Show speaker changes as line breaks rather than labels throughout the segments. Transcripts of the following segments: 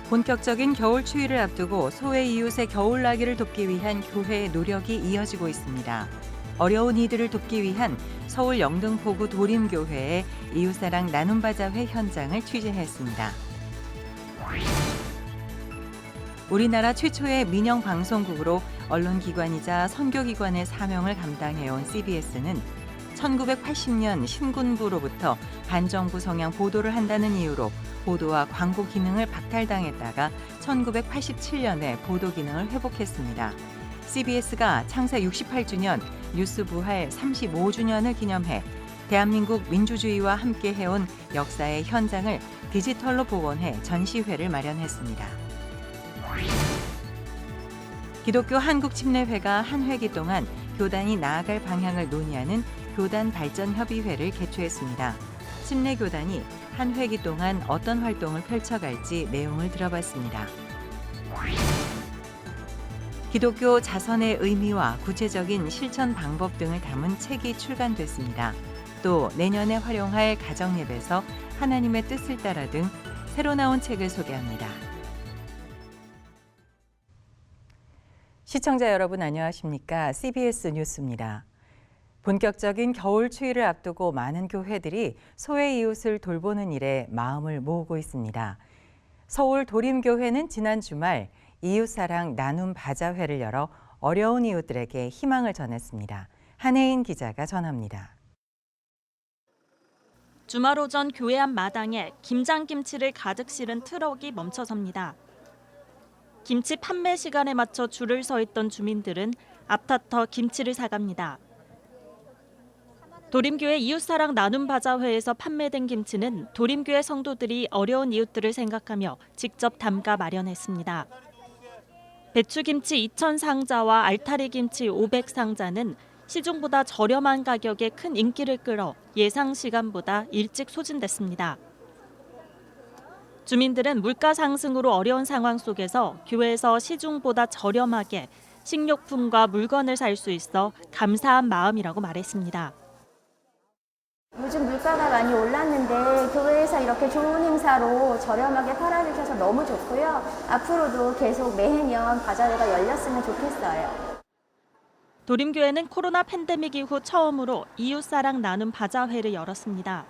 본격적인 겨울 추위를 앞두고 소외 이웃의 겨울나기를 돕기 위한 교회의 노력이 이어지고 있습니다. 어려운 이들을 돕기 위한 서울 영등포구 도림교회의 이웃사랑 나눔바자회 현장을 취재했습니다. 우리나라 최초의 민영 방송국으로 언론기관이자 선교기관의 사명을 감당해온 CBS는 1980년 신군부로부터 반정부 성향 보도를 한다는 이유로 보도와 광고 기능을 박탈당했다가 1987년에 보도 기능을 회복했습니다. CBS가 창사 68주년 뉴스 부활 35주년을 기념해 대한민국 민주주의와 함께 해온 역사의 현장을 디지털로 복원해 전시회를 마련했습니다. 기독교 한국침례회가 한 회기 동안 교단이 나아갈 방향을 논의하는 교단 발전 협의회를 개최했습니다. 침례교단이 한 회기 동안 어떤 활동을 펼쳐갈지 내용을 들어봤습니다. 기독교 자선의 의미와 구체적인 실천 방법 등을 담은 책이 출간됐습니다. 또 내년에 활용할 가정예배에서 하나님의 뜻을 따라 등 새로 나온 책을 소개합니다. 시청자 여러분 안녕하십니까? CBS 뉴스입니다. 본격적인 겨울 추위를 앞두고 많은 교회들이 소외 이웃을 돌보는 일에 마음을 모으고 있습니다. 서울 도림교회는 지난 주말 이웃사랑 나눔 바자회를 열어 어려운 이웃들에게 희망을 전했습니다. 한혜인 기자가 전합니다.
주말 오전 교회 앞 마당에 김장김치를 가득 실은 트럭이 멈춰섭니다. 김치 판매 시간에 맞춰 줄을 서 있던 주민들은 앞다퉈 김치를 사갑니다. 도림교회 이웃사랑 나눔 바자회에서 판매된 김치는 도림교회 성도들이 어려운 이웃들을 생각하며 직접 담가 마련했습니다. 배추김치 2,000상자와 알타리김치 500상자는 시중보다 저렴한 가격에 큰 인기를 끌어 예상 시간보다 일찍 소진됐습니다. 주민들은 물가 상승으로 어려운 상황 속에서 교회에서 시중보다 저렴하게 식료품과 물건을 살 수 있어 감사한 마음이라고 말했습니다.
요즘 물가가 많이 올랐는데 교회에서 이렇게 좋은 행사로 저렴하게 팔아주셔서 너무 좋고요. 앞으로도 계속 매해년 바자회가 열렸으면 좋겠어요.
도림교회는 코로나 팬데믹 이후 처음으로 이웃사랑 나눔 바자회를 열었습니다.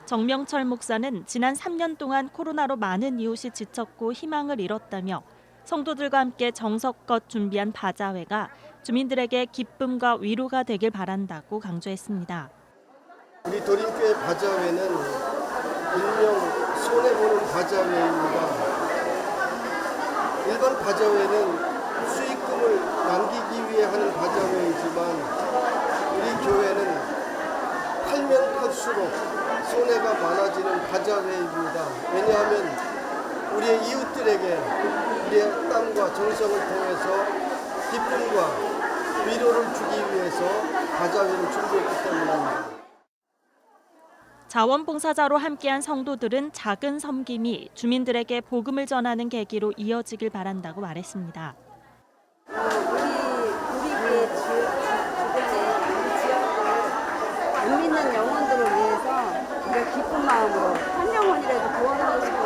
정명철 목사는 지난 3년 동안 코로나로 많은 이웃이 지쳤고 희망을 잃었다며 성도들과 함께 정성껏 준비한 바자회가 주민들에게 기쁨과 위로가 되길 바란다고 강조했습니다.
우리 도림교회 바자회는 일명 손해보는 바자회입니다. 일반 바자회는 수익금을 남기기 위해 하는 바자회이지만 우리 교회는 팔면 팔수록 손해가 많아지는 바자회입니다. 왜냐하면 우리의 이웃들에게 우리의 땀과 정성을 통해서 기쁨과 위로를 주기 위해서 바자회를 준비했기 때문입니다.
자원봉사자로 함께한 성도들은 작은 섬김이 주민들에게 복음을 전하는 계기로 이어지길 바란다고 말했습니다.
우리 교회 주변에 우리 지역을 못 믿는 영혼들을 위해서 우리가 기쁜 마음으로 한 영혼이라도 구원하고 싶은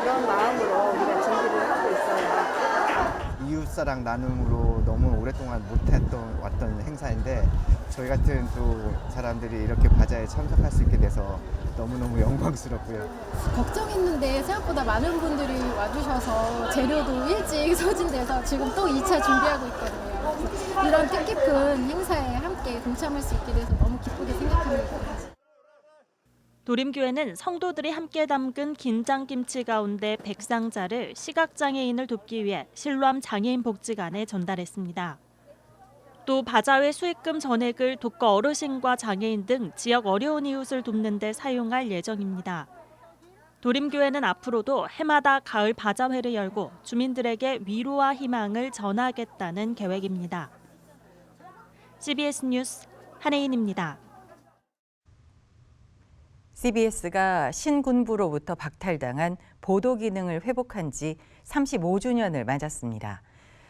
그런 마음으로 우리가 준비를 하고 있어요.
이웃사랑 나눔으로 너무 오랫동안 왔던 행사인데 저희 같은 또 사람들이 이렇게 바자회에 참석할 수 있게 돼서 너무너무 영광스럽고요.
걱정했는데 생각보다 많은 분들이 와주셔서 재료도 일찍 소진돼서 지금 또 2차 준비하고 있거든요. 그래서 이런 뜻깊은 행사에 함께 동참할 수 있게 돼서 너무 기쁘게 생각합니다.
도림교회는 성도들이 함께 담근 김장김치 가운데 100상자를 시각장애인을 돕기 위해 실로암 장애인 복지관에 전달했습니다. 또 바자회 수익금 전액을 독거 어르신과 장애인 등 지역 어려운 이웃을 돕는 데 사용할 예정입니다. 도림교회는 앞으로도 해마다 가을 바자회를 열고 주민들에게 위로와 희망을 전하겠다는 계획입니다. CBS 뉴스 한혜인입니다.
CBS가 신군부로부터 박탈당한 보도 기능을 회복한 지 35주년을 맞았습니다.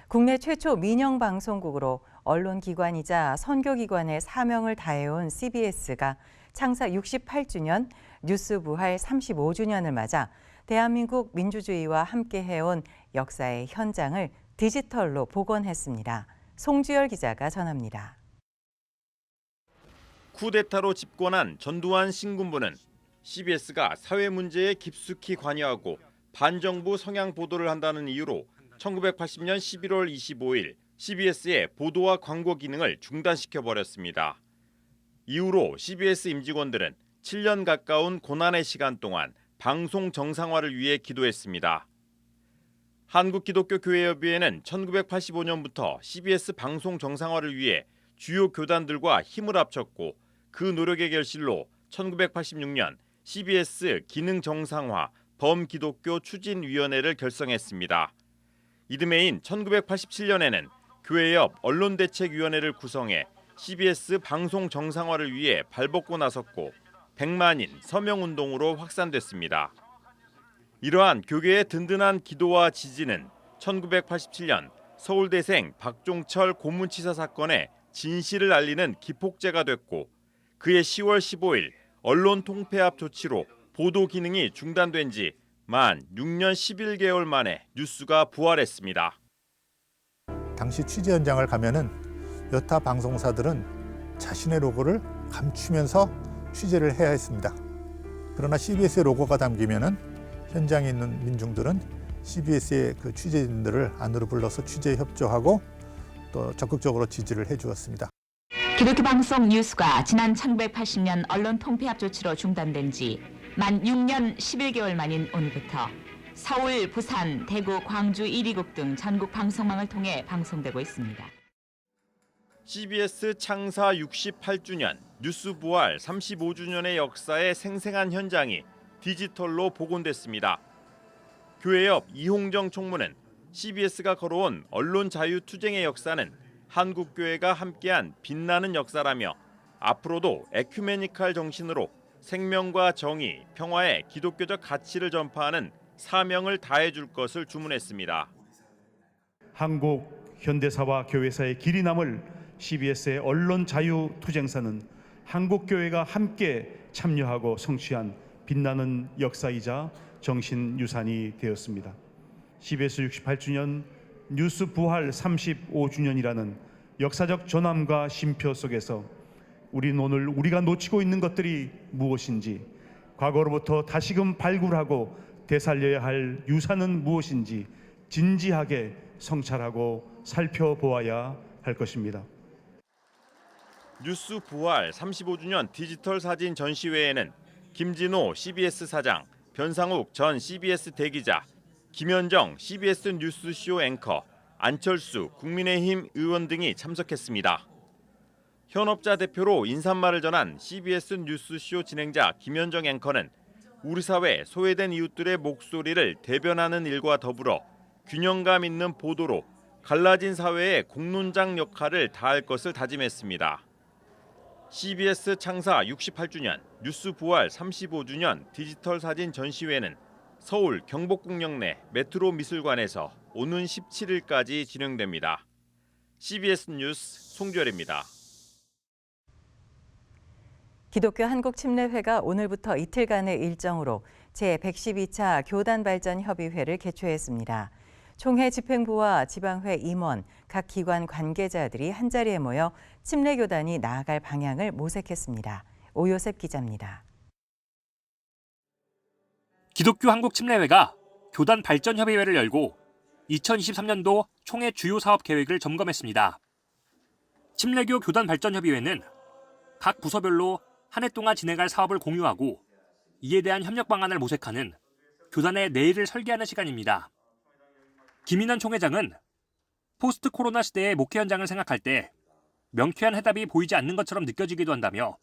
국내 최초 민영 방송국으로 언론기관이자 선교기관의 사명을 다해온 CBS가 창사 68주년 뉴스 부활 35주년을 맞아 대한민국 민주주의와 함께해온 역사의 현장을 디지털로 복원했습니다. 송주열 기자가 전합니다.
쿠데타로 집권한 전두환 신군부는 CBS가 사회 문제에 깊숙이 관여하고 반정부 성향 보도를 한다는 이유로 1980년 11월 25일 CBS의 보도와 광고 기능을 중단시켜버렸습니다. 이후로 CBS 임직원들은 7년 가까운 고난의 시간 동안 방송 정상화를 위해 기도했습니다. 한국기독교교회협의회는 1985년부터 CBS 방송 정상화를 위해 주요 교단들과 힘을 합쳤고 그 노력의 결실로 1986년 CBS 기능 정상화 범기독교 추진위원회를 결성했습니다. 이듬해인 1987년에는 교회협 언론대책위원회를 구성해 CBS 방송 정상화를 위해 발벗고 나섰고 100만인 서명운동으로 확산됐습니다. 이러한 교계의 든든한 기도와 지지는 1987년 서울대생 박종철 고문치사 사건의 진실을 알리는 기폭제가 됐고 그해 10월 15일 언론 통폐합 조치로 보도 기능이 중단된 지 만 6년 11개월 만에 뉴스가 부활했습니다.
당시 취재 현장을 가면은 여타 방송사들은 자신의 로고를 감추면서 취재를 해야 했습니다. 그러나 CBS의 로고가 담기면은 현장에 있는 민중들은 CBS의 그 취재진들을 안으로 불러서 취재에 협조하고 또 적극적으로 지지를 해주었습니다.
기독교 방송 뉴스가 지난 1980년 언론 통폐합 조치로 중단된 지 만 6년 11개월 만인 오늘부터 서울, 부산, 대구, 광주 1위국 등 전국 방송망을 통해 방송되고 있습니다.
CBS 창사 68주년, 뉴스 부활 35주년의 역사의 생생한 현장이 디지털로 복원됐습니다. 교회협 이홍정 총무는 CBS가 걸어온 언론 자유 투쟁의 역사는 한국교회가 함께한 빛나는 역사라며 앞으로도 에큐메니칼 정신으로 생명과 정의, 평화의 기독교적 가치를 전파하는 사명을 다해줄 것을 주문했습니다.
한국 현대사와 교회사의 길이 남을 CBS의 언론 자유 투쟁사는 한국교회가 함께 참여하고 성취한 빛나는 역사이자 정신유산이 되었습니다. CBS 68주년 뉴스 부활 35주년이라는 역사적 전함과 쉼표 속에서 우리는 오늘 우리가 놓치고 있는 것들이 무엇인지, 과거로부터 다시금 발굴하고 되살려야 할 유산은 무엇인지 진지하게 성찰하고 살펴보아야 할 것입니다.
뉴스 부활 35주년 디지털 사진 전시회에는 김진호 CBS 사장, 변상욱 전 CBS 대기자, 김현정 CBS 뉴스쇼 앵커, 안철수 국민의힘 의원 등이 참석했습니다. 현업자 대표로 인사말을 전한 CBS 뉴스쇼 진행자 김현정 앵커는 우리 사회 소외된 이웃들의 목소리를 대변하는 일과 더불어 균형감 있는 보도로 갈라진 사회의 공론장 역할을 다할 것을 다짐했습니다. CBS 창사 68주년, 뉴스 부활 35주년 디지털 사진 전시회는 서울 경복궁역 내 메트로 미술관에서 오는 17일까지 진행됩니다. CBS 뉴스 송주열입니다.
기독교 한국침례회가 오늘부터 이틀간의 일정으로 제112차 교단발전협의회를 개최했습니다. 총회 집행부와 지방회 임원, 각 기관 관계자들이 한자리에 모여 침례교단이 나아갈 방향을 모색했습니다. 오요셉 기자입니다.
기독교 한국침례회가 교단발전협의회를 열고 2023년도 총회 주요 사업 계획을 점검했습니다. 침례교 교단발전협의회는 각 부서별로 한 해 동안 진행할 사업을 공유하고 이에 대한 협력 방안을 모색하는 교단의 내일을 설계하는 시간입니다. 김인환 총회장은 포스트 코로나 시대의 목회 현장을 생각할 때 명쾌한 해답이 보이지 않는 것처럼 느껴지기도 한다며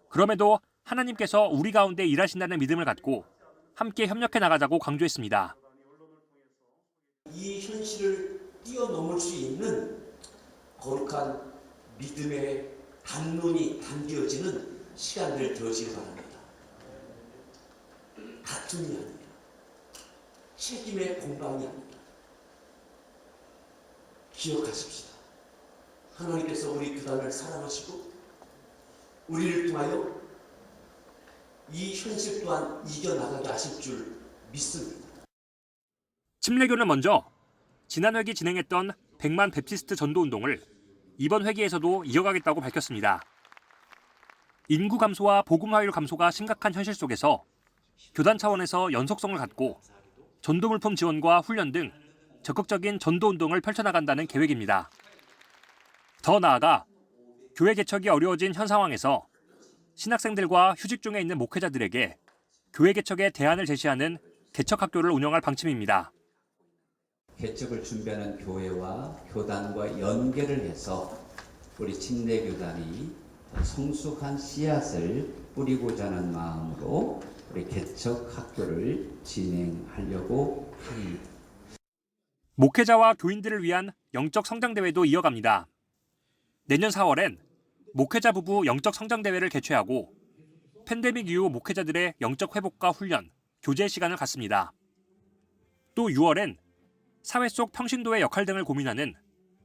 그럼에도 하나님께서 우리 가운데 일하신다는 믿음을 갖고 함께 협력해 나가자고 강조했습니다.
이 현실을 뛰어넘을 수 있는 거룩한 믿음의 담론이 담겨지는 시간들 되어지기 바랍니다. 다툼이 아닙니다. 책임의 공방이 아닙니다. 기억하십시다. 하나님께서 우리 교단을 사랑하시고 우리를 통하여 이 현실 또한 이겨나가게 하실 줄 믿습니다.
침례교는 먼저 지난 회기 진행했던 100만 베프티스트 전도운동을 이번 회기에서도 이어가겠다고 밝혔습니다. 인구 감소와 복음 화율 감소가 심각한 현실 속에서 교단 차원에서 연속성을 갖고 전도 물품 지원과 훈련 등 적극적인 전도 운동을 펼쳐나간다는 계획입니다. 더 나아가 교회 개척이 어려워진 현 상황에서 신학생들과 휴직 중에 있는 목회자들에게 교회 개척의 대안을 제시하는 개척학교를 운영할 방침입니다.
개척을 준비하는 교회와 교단과 연계를 해서 우리 침례교단이 성숙한 씨앗을 뿌리고자 하는 마음으로 우리 개척학교를 진행하려고 합니다.
목회자와 교인들을 위한 영적 성장대회도 이어갑니다. 내년 4월엔 목회자 부부 영적 성장대회를 개최하고 팬데믹 이후 목회자들의 영적 회복과 훈련, 교제 시간을 갖습니다. 또 6월엔 사회 속 평신도의 역할 등을 고민하는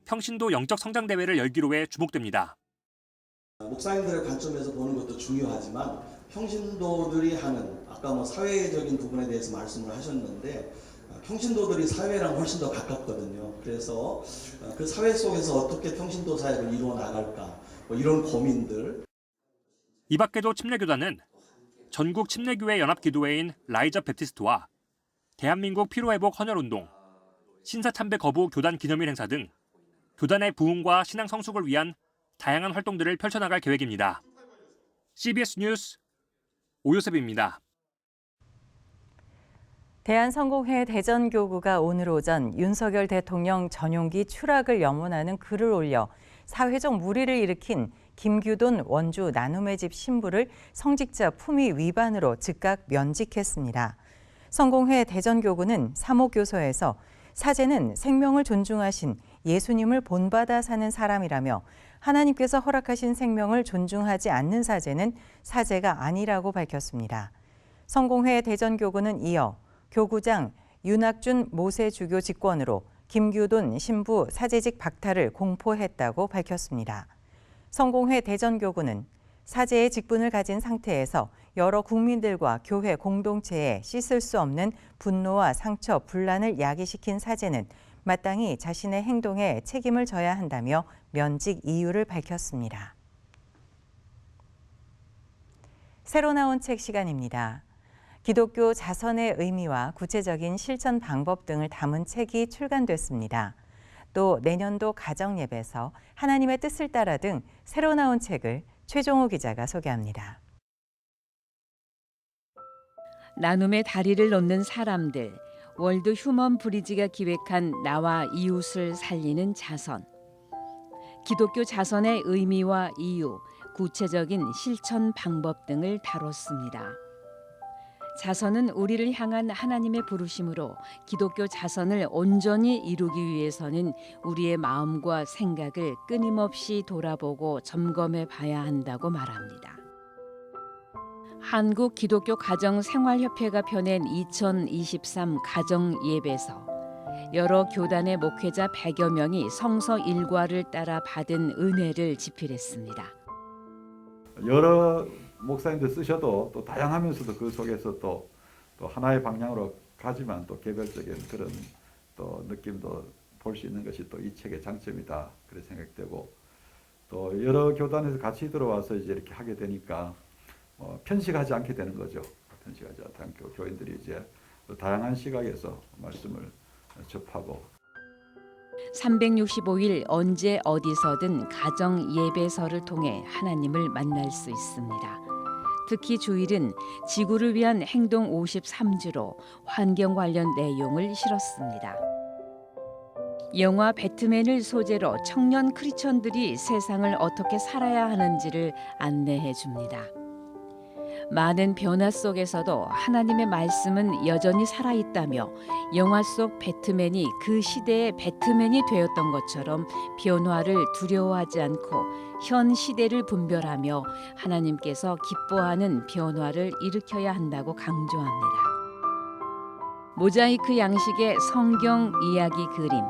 평신도 영적 성장대회를 열기로 해 주목됩니다.
목사님들의 관점에서 보는 것도 중요하지만 평신도들이 하는 아까 사회적인 부분에 대해서 말씀을 하셨는데 평신도들이 사회랑 훨씬 더 가깝거든요. 그래서 그 사회 속에서 어떻게 평신도 사역을 이루어 나갈까 이런 고민들.
이 밖에도 침례교단은 전국 침례교회 연합기도회인 라이저 베프티스트와 대한민국 피로회복 헌혈운동, 신사참배 거부 교단 기념일 행사 등 교단의 부흥과 신앙 성숙을 위한 다양한 활동들을 펼쳐나갈 계획입니다. CBS 뉴스 오요셉입니다.
대한성공회 대전교구가 오늘 오전 윤석열 대통령 전용기 추락을 염원하는 글을 올려 사회적 물의를 일으킨 김규돈 원주 나눔의 집 신부를 성직자 품위 위반으로 즉각 면직했습니다. 성공회 대전교구는 사목교서에서 사제는 생명을 존중하신 예수님을 본받아 사는 사람이라며 하나님께서 허락하신 생명을 존중하지 않는 사제는 사제가 아니라고 밝혔습니다. 성공회 대전교구는 이어 교구장 윤학준 모세주교 직권으로 김규돈 신부 사제직 박탈을 공포했다고 밝혔습니다. 성공회 대전교구는 사제의 직분을 가진 상태에서 여러 국민들과 교회 공동체에 씻을 수 없는 분노와 상처, 분란을 야기시킨 사제는 마땅히 자신의 행동에 책임을 져야 한다며 면직 이유를 밝혔습니다. 새로 나온 책 시간입니다. 기독교 자선의 의미와 구체적인 실천 방법 등을 담은 책이 출간됐습니다. 또 내년도 가정예배에서 하나님의 뜻을 따라 등 새로 나온 책을 최종호 기자가 소개합니다.
나눔의 다리를 놓는 사람들, 월드 휴먼 브리지가 기획한 나와 이웃을 살리는 자선. 기독교 자선의 의미와 이유, 구체적인 실천 방법 등을 다뤘습니다. 자선은 우리를 향한 하나님의 부르심으로 기독교 자선을 온전히 이루기 위해서는 우리의 마음과 생각을 끊임없이 돌아보고 점검해 봐야 한다고 말합니다. 한국 기독교 가정생활협회가 펴낸 2023 가정예배서. 여러 교단의 목회자 100여 명이 성서 일과를 따라 받은 은혜를 집필했습니다.
여러 목사님들 쓰셔도 또 다양하면서도 그 속에서 또 하나의 방향으로 가지만 또 개별적인 그런 또 느낌도 볼 수 있는 것이 또 이 책의 장점이다 그렇게 생각되고, 또 여러 교단에서 같이 들어와서 이제 이렇게 하게 되니까 편식하지 않게 되는 거죠. 편식하지 않고 교인들이 이제 또 다양한 시각에서 말씀을 접하고.
365일 언제 어디서든 가정 예배서를 통해 하나님을 만날 수 있습니다. 특히 주일은 지구를 위한 행동 53주로 환경 관련 내용을 실었습니다. 영화 배트맨을 소재로 청년 크리스천들이 세상을 어떻게 살아야 하는지를 안내해 줍니다. 많은 변화 속에서도 하나님의 말씀은 여전히 살아있다며 영화 속 배트맨이 그 시대의 배트맨이 되었던 것처럼 변화를 두려워하지 않고 현 시대를 분별하며 하나님께서 기뻐하는 변화를 일으켜야 한다고 강조합니다. 모자이크 양식의 성경 이야기 그림.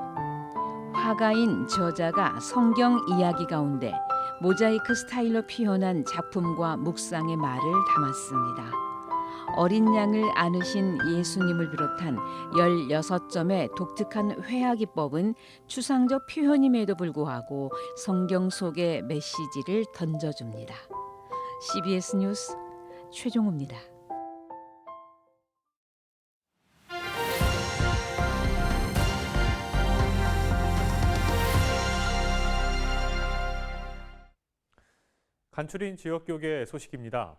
화가인 저자가 성경 이야기 가운데 모자이크 스타일로 표현한 작품과 묵상의 말을 담았습니다. 어린 양을 안으신 예수님을 비롯한 16점의 독특한 회화 기법은 추상적 표현임에도 불구하고 성경 속의 메시지를 던져줍니다. CBS 뉴스 최종우입니다.
간추린 지역교계 소식입니다.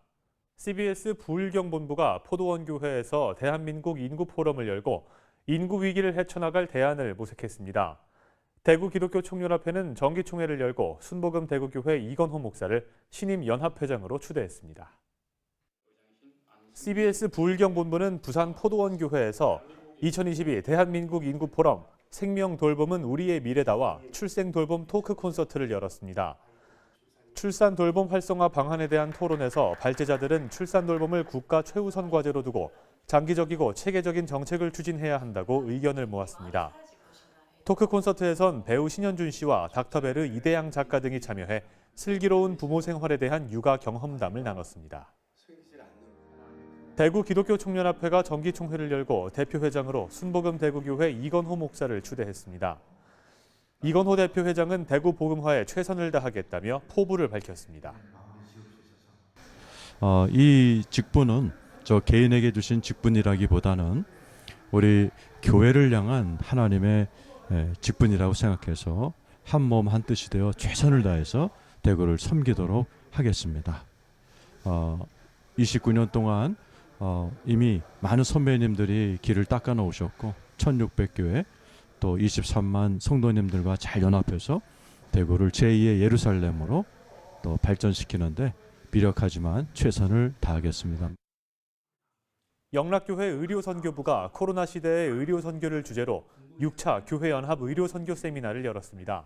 CBS 부울경본부가 포도원교회에서 대한민국 인구포럼을 열고 인구 위기를 헤쳐나갈 대안을 모색했습니다. 대구 기독교 총연합회는 정기총회를 열고 순복음 대구교회 이건호 목사를 신임 연합회장으로 추대했습니다. CBS 부울경본부는 부산 포도원교회에서 2022 대한민국 인구포럼 생명돌봄은 우리의 미래다와 출생돌봄 토크 콘서트를 열었습니다. 출산 돌봄 활성화 방안에 대한 토론에서 발제자들은 출산 돌봄을 국가 최우선 과제로 두고 장기적이고 체계적인 정책을 추진해야 한다고 의견을 모았습니다. 토크 콘서트에선 배우 신현준 씨와 닥터베르 이대양 작가 등이 참여해 슬기로운 부모 생활에 대한 육아 경험담을 나눴습니다. 대구 기독교 총연합회가 정기총회를 열고 대표회장으로 순복음 대구교회 이건호 목사를 추대했습니다. 이건호 대표회장은 대구 복음화에 최선을 다하겠다며 포부를 밝혔습니다.
이 직분은 저 개인에게 주신 직분이라기보다는 우리 교회를 향한 하나님의 직분이라고 생각해서 한 몸 한 뜻이 되어 최선을 다해서 대구를 섬기도록 하겠습니다. 29년 동안 이미 많은 선배님들이 길을 닦아 놓으셨고 1600교회 또 23만 성도님들과 잘 연합해서 대구를 제2의 예루살렘으로 또 발전시키는데 비력하지만 최선을 다하겠습니다.
영락교회 의료선교부가 코로나 시대의 의료선교를 주제로 6차 교회연합 의료선교 세미나를 열었습니다.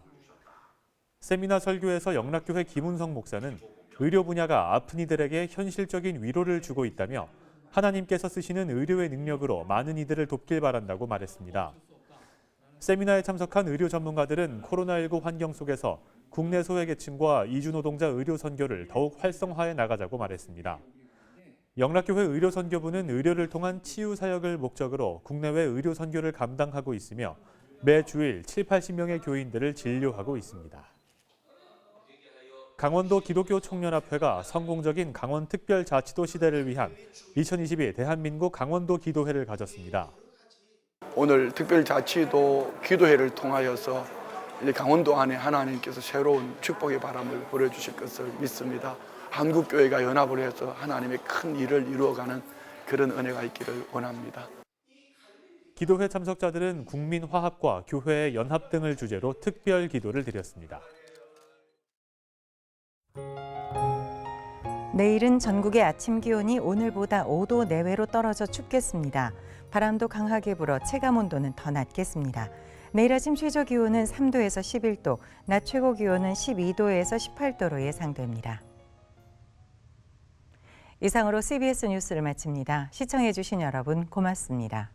세미나 설교에서 영락교회 김운성 목사는 의료 분야가 아픈 이들에게 현실적인 위로를 주고 있다며 하나님께서 쓰시는 의료의 능력으로 많은 이들을 돕길 바란다고 말했습니다. 세미나에 참석한 의료 전문가들은 코로나19 환경 속에서 국내 소외계층과 이주노동자 의료 선교를 더욱 활성화해 나가자고 말했습니다. 영락교회 의료선교부는 의료를 통한 치유 사역을 목적으로 국내외 의료 선교를 감당하고 있으며 매 주일 70-80명의 교인들을 진료하고 있습니다. 강원도 기독교 총연합회가 성공적인 강원특별자치도 시대를 위한 2022 대한민국 강원도 기도회를 가졌습니다.
오늘 특별자치도 기도회를 통하여서 강원도 안에 하나님께서 새로운 축복의 바람을 불어주실 것을 믿습니다. 한국교회가 연합을 해서 하나님의 큰 일을 이루어가는 그런 은혜가 있기를 원합니다.
기도회 참석자들은 국민 화합과 교회의 연합 등을 주제로 특별 기도를 드렸습니다.
내일은 전국의 아침 기온이 오늘보다 5도 내외로 떨어져 춥겠습니다. 바람도 강하게 불어 체감온도는 더 낮겠습니다. 내일 아침 최저 기온은 3도에서 11도, 낮 최고 기온은 12도에서 18도로 예상됩니다. 이상으로 CBS 뉴스를 마칩니다. 시청해 주신 여러분 고맙습니다.